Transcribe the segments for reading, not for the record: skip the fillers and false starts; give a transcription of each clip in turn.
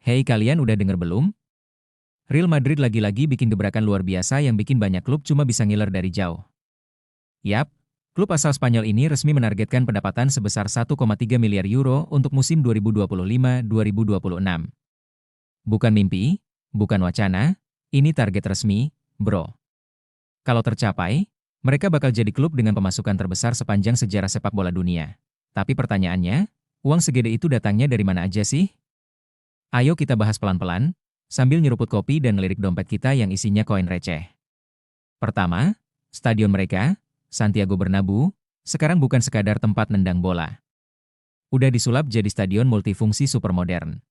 Hei kalian udah denger belum? Real Madrid lagi-lagi bikin gebrakan luar biasa yang bikin banyak klub cuma bisa ngiler dari jauh. Yap, klub asal Spanyol ini resmi menargetkan pendapatan sebesar 1,3 miliar euro untuk musim 2025-2026. Bukan mimpi, bukan wacana, ini target resmi, bro. Kalau tercapai, mereka bakal jadi klub dengan pemasukan terbesar sepanjang sejarah sepak bola dunia. Tapi pertanyaannya, uang segede itu datangnya dari mana aja sih? Ayo kita bahas pelan-pelan, sambil nyeruput kopi dan ngelirik dompet kita yang isinya koin receh. Pertama, stadion mereka, Santiago Bernabéu, sekarang bukan sekadar tempat nendang bola. Udah disulap jadi stadion multifungsi supermodern.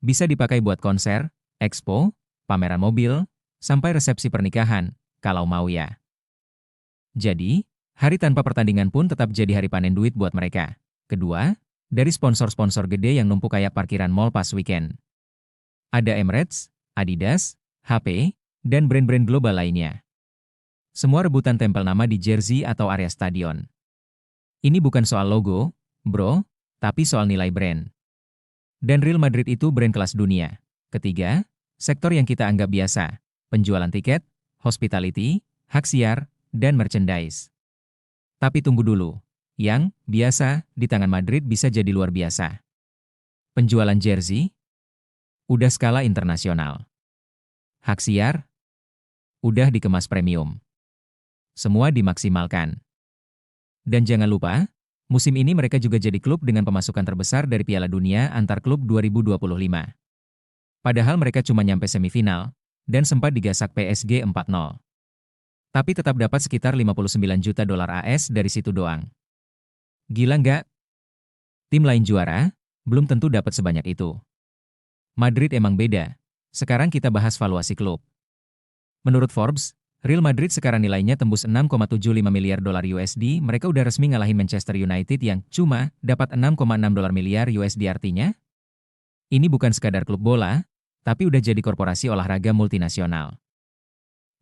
Bisa dipakai buat konser, expo, pameran mobil, sampai resepsi pernikahan, kalau mau ya. Jadi, hari tanpa pertandingan pun tetap jadi hari panen duit buat mereka. Kedua, dari sponsor-sponsor gede yang numpuk kayak parkiran mall pas weekend. Ada Emirates, Adidas, HP, dan brand-brand global lainnya. Semua rebutan tempel nama di jersey atau area stadion. Ini bukan soal logo, bro, tapi soal nilai brand. Dan Real Madrid itu brand kelas dunia. Ketiga, sektor yang kita anggap biasa, penjualan tiket, hospitality, hak siar, dan merchandise. Tapi tunggu dulu, yang biasa di tangan Madrid bisa jadi luar biasa. Penjualan jersey, udah skala internasional. Hak siar, udah dikemas premium. Semua dimaksimalkan. Dan jangan lupa, musim ini mereka juga jadi klub dengan pemasukan terbesar dari Piala Dunia antar klub 2025. Padahal mereka cuma nyampe semifinal, dan sempat digasak PSG 4-0. Tapi tetap dapat sekitar 59 juta dolar AS dari situ doang. Gila nggak? Tim lain juara, belum tentu dapat sebanyak itu. Madrid emang beda. Sekarang kita bahas valuasi klub. Menurut Forbes, Real Madrid sekarang nilainya tembus 6,75 miliar dolar USD, mereka udah resmi ngalahin Manchester United yang cuma dapat 6,6 dolar miliar USD artinya. Ini bukan sekadar klub bola, tapi udah jadi korporasi olahraga multinasional.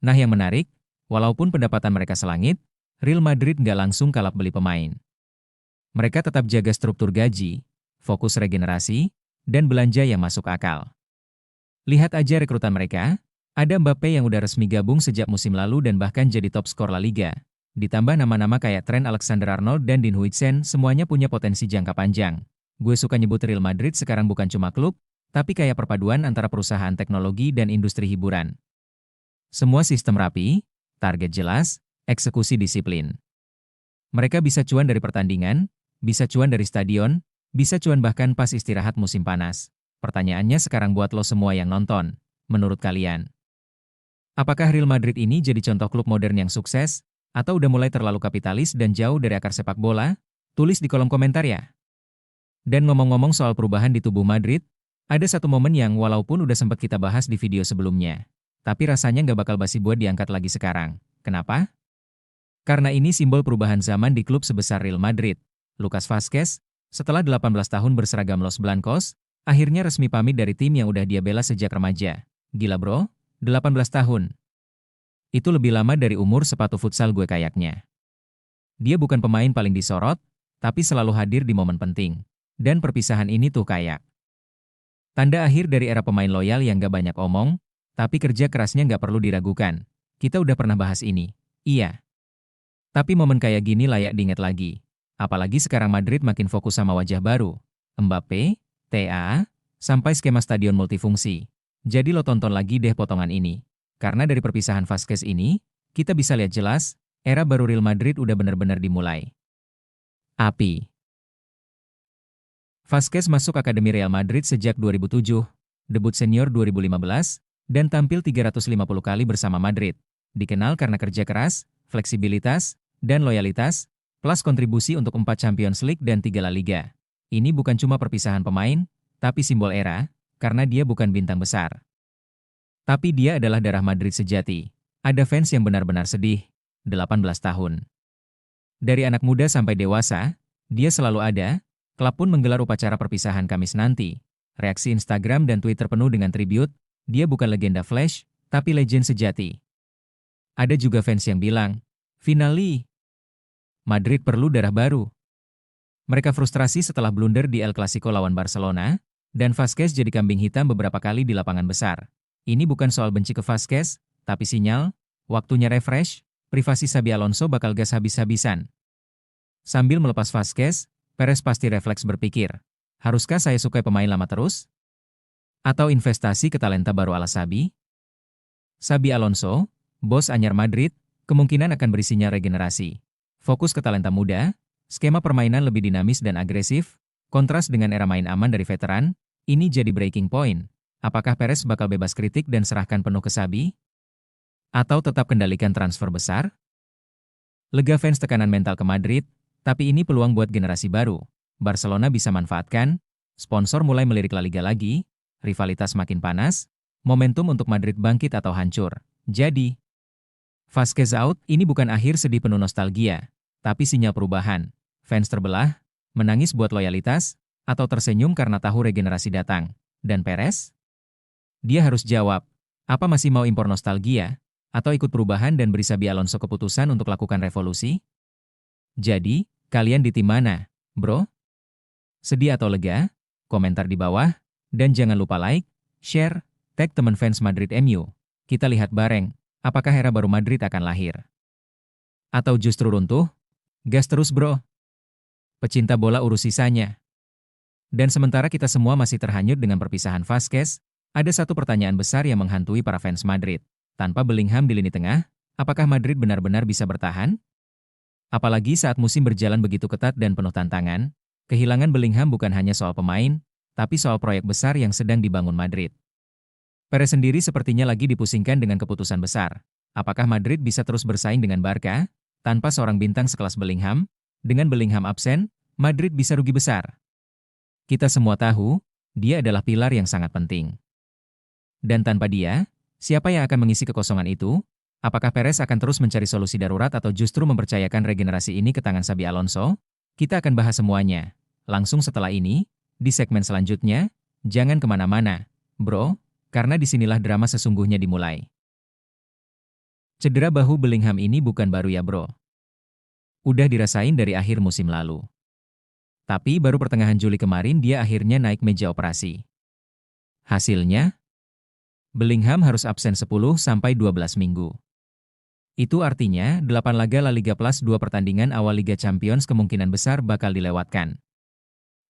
Nah yang menarik, walaupun pendapatan mereka selangit, Real Madrid nggak langsung kalap beli pemain. Mereka tetap jaga struktur gaji, fokus regenerasi, dan belanja yang masuk akal. Lihat aja rekrutan mereka. Ada Mbappe yang udah resmi gabung sejak musim lalu dan bahkan jadi top skor La Liga. Ditambah nama-nama kayak Trent Alexander-Arnold dan Dean Huijsen, semuanya punya potensi jangka panjang. Gue suka nyebut Real Madrid sekarang bukan cuma klub, tapi kayak perpaduan antara perusahaan teknologi dan industri hiburan. Semua sistem rapi, target jelas, eksekusi disiplin. Mereka bisa cuan dari pertandingan, bisa cuan dari stadion, bisa cuan bahkan pas istirahat musim panas. Pertanyaannya sekarang buat lo semua yang nonton, menurut kalian, apakah Real Madrid ini jadi contoh klub modern yang sukses, atau udah mulai terlalu kapitalis dan jauh dari akar sepak bola? Tulis di kolom komentar ya. Dan ngomong-ngomong soal perubahan di tubuh Madrid, ada satu momen yang walaupun udah sempat kita bahas di video sebelumnya, tapi rasanya nggak bakal basi buat diangkat lagi sekarang. Kenapa? Karena ini simbol perubahan zaman di klub sebesar Real Madrid. Lucas Vazquez, setelah 18 tahun berseragam Los Blancos, akhirnya resmi pamit dari tim yang udah dia bela sejak remaja. Gila bro? 18 tahun. Itu lebih lama dari umur sepatu futsal gue kayaknya. Dia bukan pemain paling disorot, tapi selalu hadir di momen penting. Dan perpisahan ini tuh kayak tanda akhir dari era pemain loyal yang gak banyak omong, tapi kerja kerasnya gak perlu diragukan. Kita udah pernah bahas ini. Iya. Tapi momen kayak gini layak diingat lagi. Apalagi sekarang Madrid makin fokus sama wajah baru. Mbappe, TA, sampai skema stadion multifungsi. Jadi lo tonton lagi deh potongan ini. Karena dari perpisahan Vazquez ini, kita bisa lihat jelas, era baru Real Madrid udah benar-benar dimulai. Api. Vazquez masuk Akademi Real Madrid sejak 2007, debut senior 2015, dan tampil 350 kali bersama Madrid. Dikenal karena kerja keras, fleksibilitas, dan loyalitas, plus kontribusi untuk 4 Champions League dan 3 La Liga. Ini bukan cuma perpisahan pemain, tapi simbol era, karena dia bukan bintang besar. Tapi dia adalah darah Madrid sejati. Ada fans yang benar-benar sedih. 18 tahun. Dari anak muda sampai dewasa, dia selalu ada. Klub pun menggelar upacara perpisahan Kamis nanti. Reaksi Instagram dan Twitter penuh dengan tribute. Dia bukan legenda flash, tapi legend sejati. Ada juga fans yang bilang, finally, Madrid perlu darah baru. Mereka frustrasi setelah blunder di El Clasico lawan Barcelona, Dan Vazquez jadi kambing hitam beberapa kali di lapangan besar. Ini bukan soal benci ke Vazquez, tapi sinyal, waktunya refresh, privasi Xabi Alonso bakal gas habis-habisan. Sambil melepas Vazquez, Perez pasti refleks berpikir, haruskah saya sukai pemain lama terus? Atau investasi ke talenta baru ala Xabi? Xabi Alonso, bos anyar Madrid, kemungkinan akan berisinya regenerasi. Fokus ke talenta muda, skema permainan lebih dinamis dan agresif, kontras dengan era main aman dari veteran, ini jadi breaking point. Apakah Perez bakal bebas kritik dan serahkan penuh ke Xabi? Atau tetap kendalikan transfer besar? Lega fans tekanan mental ke Madrid, tapi ini peluang buat generasi baru. Barcelona bisa manfaatkan, sponsor mulai melirik La Liga lagi, rivalitas makin panas, momentum untuk Madrid bangkit atau hancur. Jadi, Vazquez out ini bukan akhir sedih penuh nostalgia, tapi sinyal perubahan. Fans terbelah, menangis buat loyalitas, atau tersenyum karena tahu regenerasi datang. Dan Perez? Dia harus jawab, apa masih mau impor nostalgia, atau ikut perubahan dan beri Xabi Alonso keputusan untuk lakukan revolusi? Jadi, kalian di tim mana, bro? Sedih atau lega? Komentar di bawah, dan jangan lupa like, share, tag teman fans Madrid MU. Kita lihat bareng, apakah era baru Madrid akan lahir? Atau justru runtuh? Gas terus bro. Pecinta bola urus sisanya. Dan sementara kita semua masih terhanyut dengan perpisahan Vazquez, ada satu pertanyaan besar yang menghantui para fans Madrid. Tanpa Bellingham di lini tengah, apakah Madrid benar-benar bisa bertahan? Apalagi saat musim berjalan begitu ketat dan penuh tantangan, kehilangan Bellingham bukan hanya soal pemain, tapi soal proyek besar yang sedang dibangun Madrid. Perez sendiri sepertinya lagi dipusingkan dengan keputusan besar. Apakah Madrid bisa terus bersaing dengan Barca, tanpa seorang bintang sekelas Bellingham? Dengan Bellingham absen, Madrid bisa rugi besar. Kita semua tahu, dia adalah pilar yang sangat penting. Dan tanpa dia, siapa yang akan mengisi kekosongan itu? Apakah Perez akan terus mencari solusi darurat atau justru mempercayakan regenerasi ini ke tangan Xabi Alonso? Kita akan bahas semuanya. Langsung setelah ini, di segmen selanjutnya, jangan kemana-mana, bro, karena disinilah drama sesungguhnya dimulai. Cedera bahu Bellingham ini bukan baru ya bro. Udah dirasain dari akhir musim lalu. Tapi baru pertengahan Juli kemarin dia akhirnya naik meja operasi. Hasilnya, Bellingham harus absen 10-12 minggu. Itu artinya 8 laga La Liga plus 2 pertandingan awal Liga Champions kemungkinan besar bakal dilewatkan.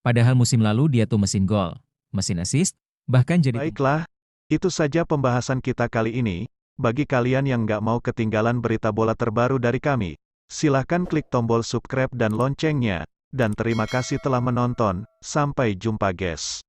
Padahal musim lalu dia tuh mesin gol, mesin assist, bahkan jadi... Baiklah, itu saja pembahasan kita kali ini. Bagi kalian yang nggak mau ketinggalan berita bola terbaru dari kami, silahkan klik tombol subscribe dan loncengnya. Dan terima kasih telah menonton, sampai jumpa guys.